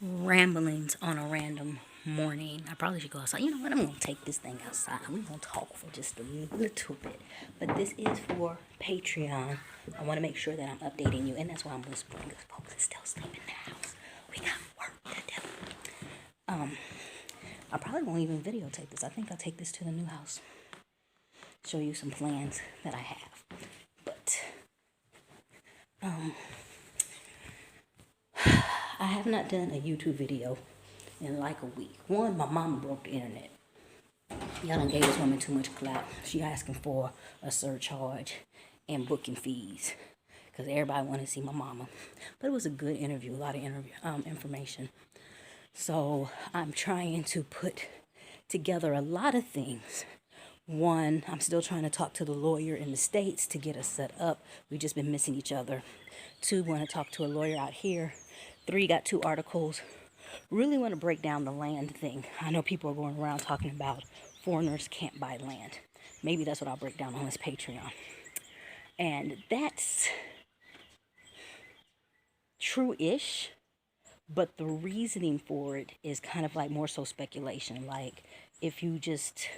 Ramblings on a random morning. I probably should go outside. You know what? I'm going to take this thing outside. We're going to talk for just a little bit. But this is for Patreon. I want to make sure that I'm updating you. And that's why I'm whispering, because folks is still sleeping in the house. We got work to do. I probably won't even videotape this. I think I'll take this to the new house. Show you some plans that I have. But I have not done a YouTube video in like a week. One, my mama broke the internet. Y'all done gave this woman too much clout. She asking for a surcharge and booking fees because everybody wanted to see my mama. But it was a good interview, a lot of information. So I'm trying to put together a lot of things. One, I'm still trying to talk to the lawyer in the States to get us set up. We've just been missing each other. Two, want to talk to a lawyer out here. Three, got 2 articles. Really want to break down the land thing. I know people are going around talking about foreigners can't buy land. Maybe that's what I'll break down on this Patreon. And that's true-ish, but the reasoning for it is kind of like more so speculation. Like if you just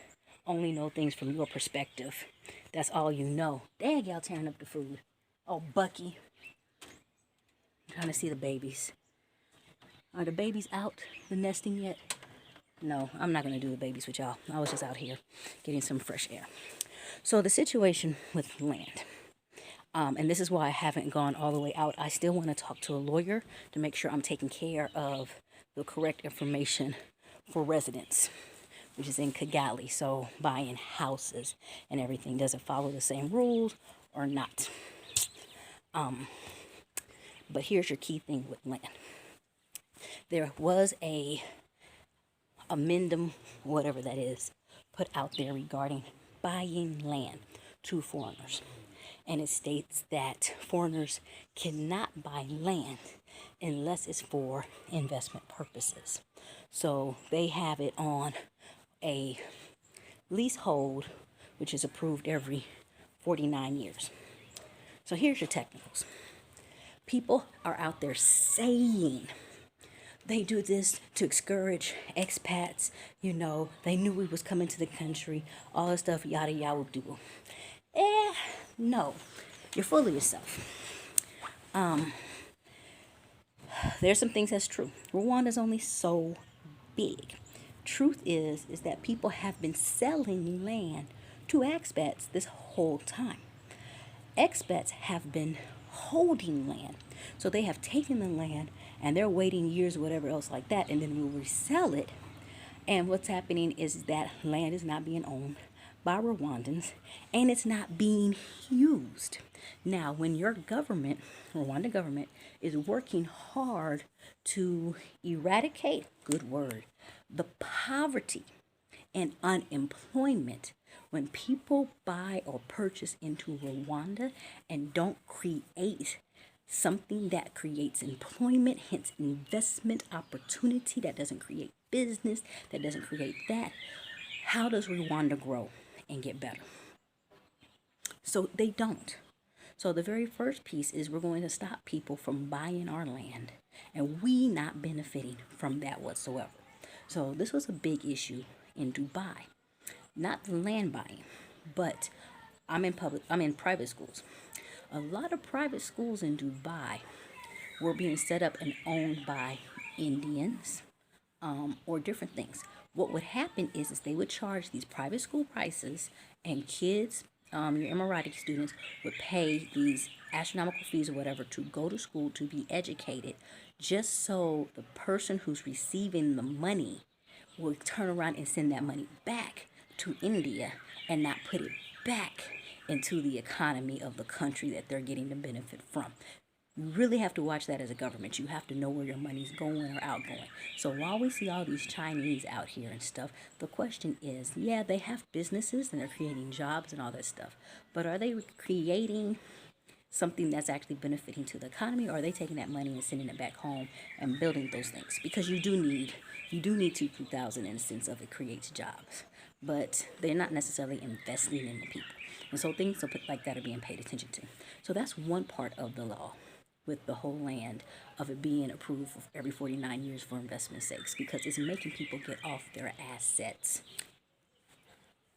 only know things from your perspective, that's all you know. Dang, y'all tearing up the food. Oh, Bucky. I'm trying to see the babies. Are the babies out the nesting yet? No, I'm not going to do the babies with y'all. I was just out here getting some fresh air. So the situation with land, and this is why I haven't gone all the way out. I still want to talk to a lawyer to make sure I'm taking care of the correct information for residents, which is in Kigali. So buying houses and everything, does it follow the same rules or not? But here's your key thing with land. There was a amendum, whatever that is, put out there regarding buying land to foreigners. And it states that foreigners cannot buy land unless it's for investment purposes. So they have it on a leasehold, which is approved every 49 years. So here's your technicals. People are out there saying they do this to discourage expats. You know, they knew we was coming to the country, all this stuff, yada yada do. No, you're full of yourself. There's some things that's true. Rwanda's only so big. Truth is that people have been selling land to expats this whole time. Expats have been holding land. So they have taken the land and they're waiting years, whatever else like that, and then we'll resell it. And what's happening is that land is not being owned by Rwandans and it's not being used. Now, when your government, Rwanda government, is working hard to eradicate, good word, the poverty and unemployment, when people buy or purchase into Rwanda and don't create something that creates employment, hence investment opportunity, that doesn't create business, that doesn't create that, how does Rwanda grow and get better? So they don't. So the very first piece is we're going to stop people from buying our land and we not benefiting from that whatsoever. So this was a big issue in Dubai. Not the land buying, but I'm in private schools. A lot of private schools in Dubai were being set up and owned by Indians, or different things. What would happen is they would charge these private school prices, and kids, your Emirati students, would pay these astronomical fees or whatever to go to school to be educated, just so the person who's receiving the money will turn around and send that money back to India and not put it back into the economy of the country that they're getting the benefit from. You really have to watch that as a government. You have to know where your money's going or outgoing. So while we see all these Chinese out here and stuff, the question is, yeah, they have businesses and they're creating jobs and all that stuff. But are they creating something that's actually benefiting to the economy, or are they taking that money and sending it back home and building those things? Because you do need 2,000 in a sense of it creates jobs, but they're not necessarily investing in the people. And so things like that are being paid attention to. So that's one part of the law with the whole land of it being approved every 49 years for investment sakes, because it's making people get off their assets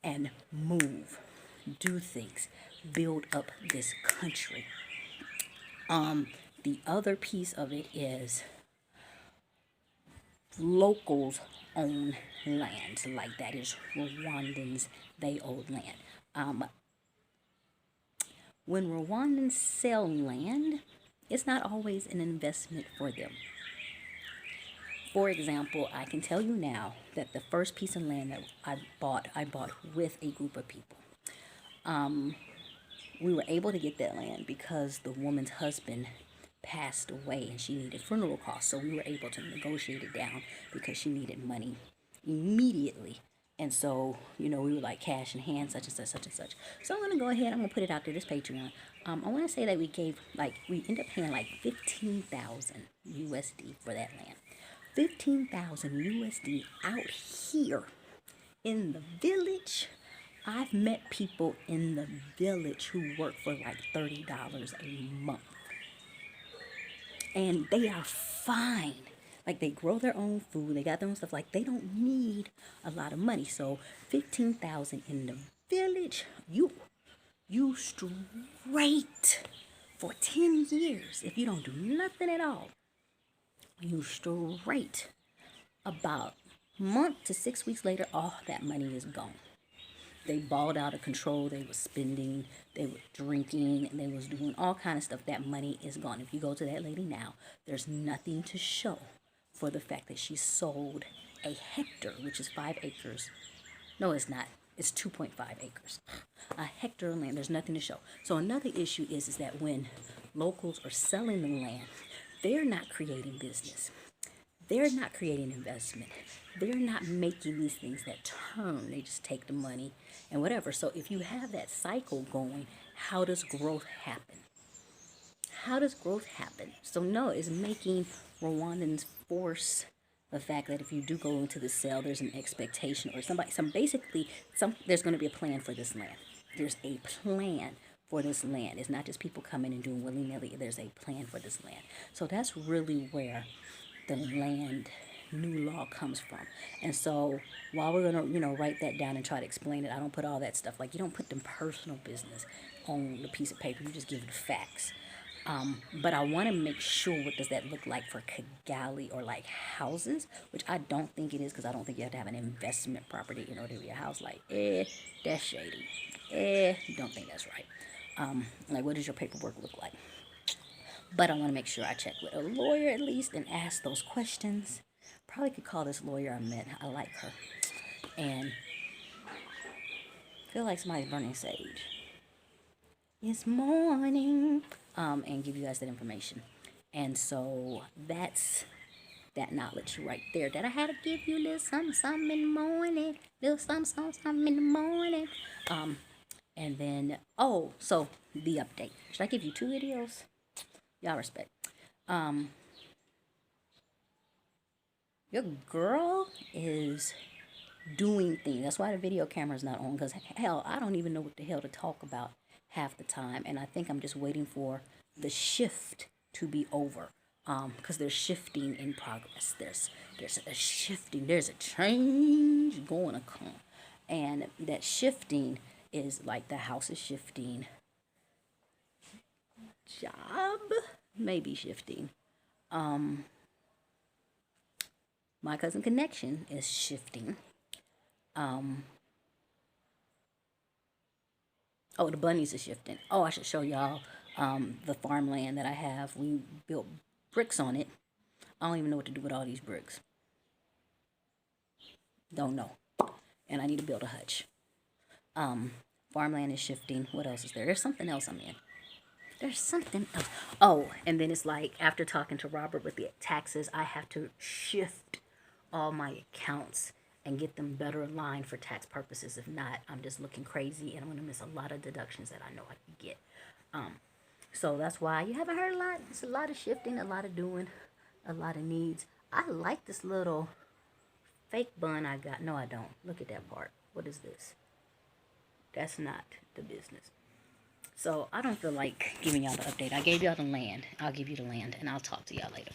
and move, do things, build up this country. The other piece of it is locals own land, like that is Rwandans, they own land. When Rwandans sell land, it's not always an investment for them. For example, I can tell you now that the first piece of land that I bought with a group of people. We were able to get that land because the woman's husband passed away and she needed funeral costs. So we were able to negotiate it down because she needed money immediately. And so, we were like cash in hand, such and such, such and such. So I'm going to go ahead, I'm going to put it out there, this Patreon. I want to say that we ended up paying like 15,000 USD for that land. 15,000 USD out here in the village. I've met people in the village who work for like $30 a month. And they are fine. Like, they grow their own food, they got their own stuff. Like, they don't need a lot of money. So 15,000 in the village, you straight for 10 years. If you don't do nothing at all, you straight. About a month to 6 weeks later, all that money is gone. They balled out of control. They were spending, they were drinking, and they was doing all kind of stuff. That money is gone. If you go to that lady now, there's nothing to show for the fact that she sold a hectare, which is 5 acres. No, it's not. It's 2.5 acres. A hectare of land. There's nothing to show. So another issue is that when locals are selling the land, they're not creating business. They're not creating investment. They're not making these things that turn. They just take the money and whatever. So if you have that cycle going, how does growth happen? How does growth happen? So no, it's making Rwandans force the fact that if you do go into the sale, there's an expectation or there's going to be a plan for this land. There's a plan for this land. It's not just people coming and doing willy-nilly. There's a plan for this land. So that's really where the land new law comes from. And so while we're going to, write that down and try to explain it, I don't put all that stuff. Like, you don't put them personal business on the piece of paper. You just give the facts. But I want to make sure, what does that look like for Kigali or like houses, which I don't think it is, because I don't think you have to have an investment property in order to be a house. Like, that's shady. Don't think that's right. Like, what does your paperwork look like? But I want to make sure I check with a lawyer at least and ask those questions. Probably could call this lawyer I met. I like her. And feel like somebody's burning sage. It's morning. And give you guys that information. And so that's that knowledge right there that I had to give you. Little something in the morning. Little something in the morning. And then, so the update. Should I give you 2 videos? Y'all respect. Your girl is doing things. That's why the video camera's not on, because hell, I don't even know what the hell to talk about half the time. And I think I'm just waiting for the shift to be over. Because there's shifting in progress. There's a shifting. There's a change going to come. And that shifting is like the house is shifting. Job may be shifting. My cousin connection is shifting. The bunnies are shifting. I should show y'all the farmland that I have. We built bricks on it. I don't even know what to do with all these bricks. Don't know. And I need to build a hutch. Farmland is shifting. What else is there? There's something else I'm in. There's something else. And then it's like, after talking to Robert with the taxes, I have to shift all my accounts and get them better aligned for tax purposes. If not, I'm just looking crazy and I'm going to miss a lot of deductions that I know I can get. So that's why you haven't heard a lot. It's a lot of shifting, a lot of doing, a lot of needs. I like this little fake bun I got. No, I don't. Look at that part. What is this? That's not the business. So I don't feel like giving y'all the update. I gave y'all the land. I'll give you the land, and I'll talk to y'all later.